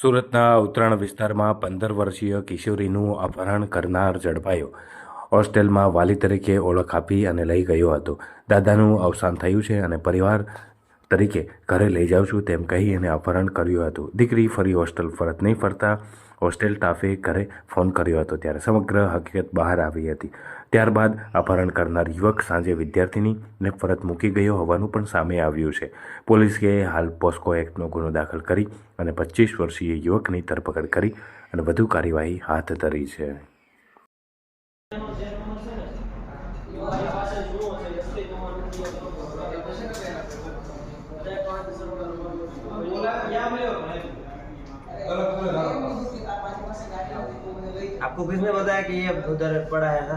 સુરતના ઉત્તરાણ વિસ્તારમાં 15 વર્ષીય કિશોરીનું અપહરણ કરનાર ઝડપાયો. હોસ્ટેલમાં વાલી તરીકે ઓળખ આપી અને લઈ ગયો હતો. દાદાનું અવસાન થયું છે અને પરિવાર તરીકે ઘરે લઈ જાઉં છું તેમ કહી અને અપહરણ કર્યું હતું. દીકરી ફરી હોસ્ટેલ પરત નહીં ફરતા હોસ્ટેલ સ્ટાફે ઘરે ફોન કર્યો હતો ત્યારે સમગ્ર હકીકત બહાર આવી હતી. ત્યારબાદ અપહરણ કરનાર યુવક સાંજે વિદ્યાર્થીનીને પરત મૂકી ગયો હોવાનું પણ સામે આવ્યું છે. પોલીસે હાલ પોસ્કો એક્ટનો ગુનો દાખલ કરી અને 25 વર્ષીય યુવકની ધરપકડ કરી અને વધુ કાર્યવાહી હાથ ધરી છે. आपको किसने बताया कि ये उधर पड़ा है था?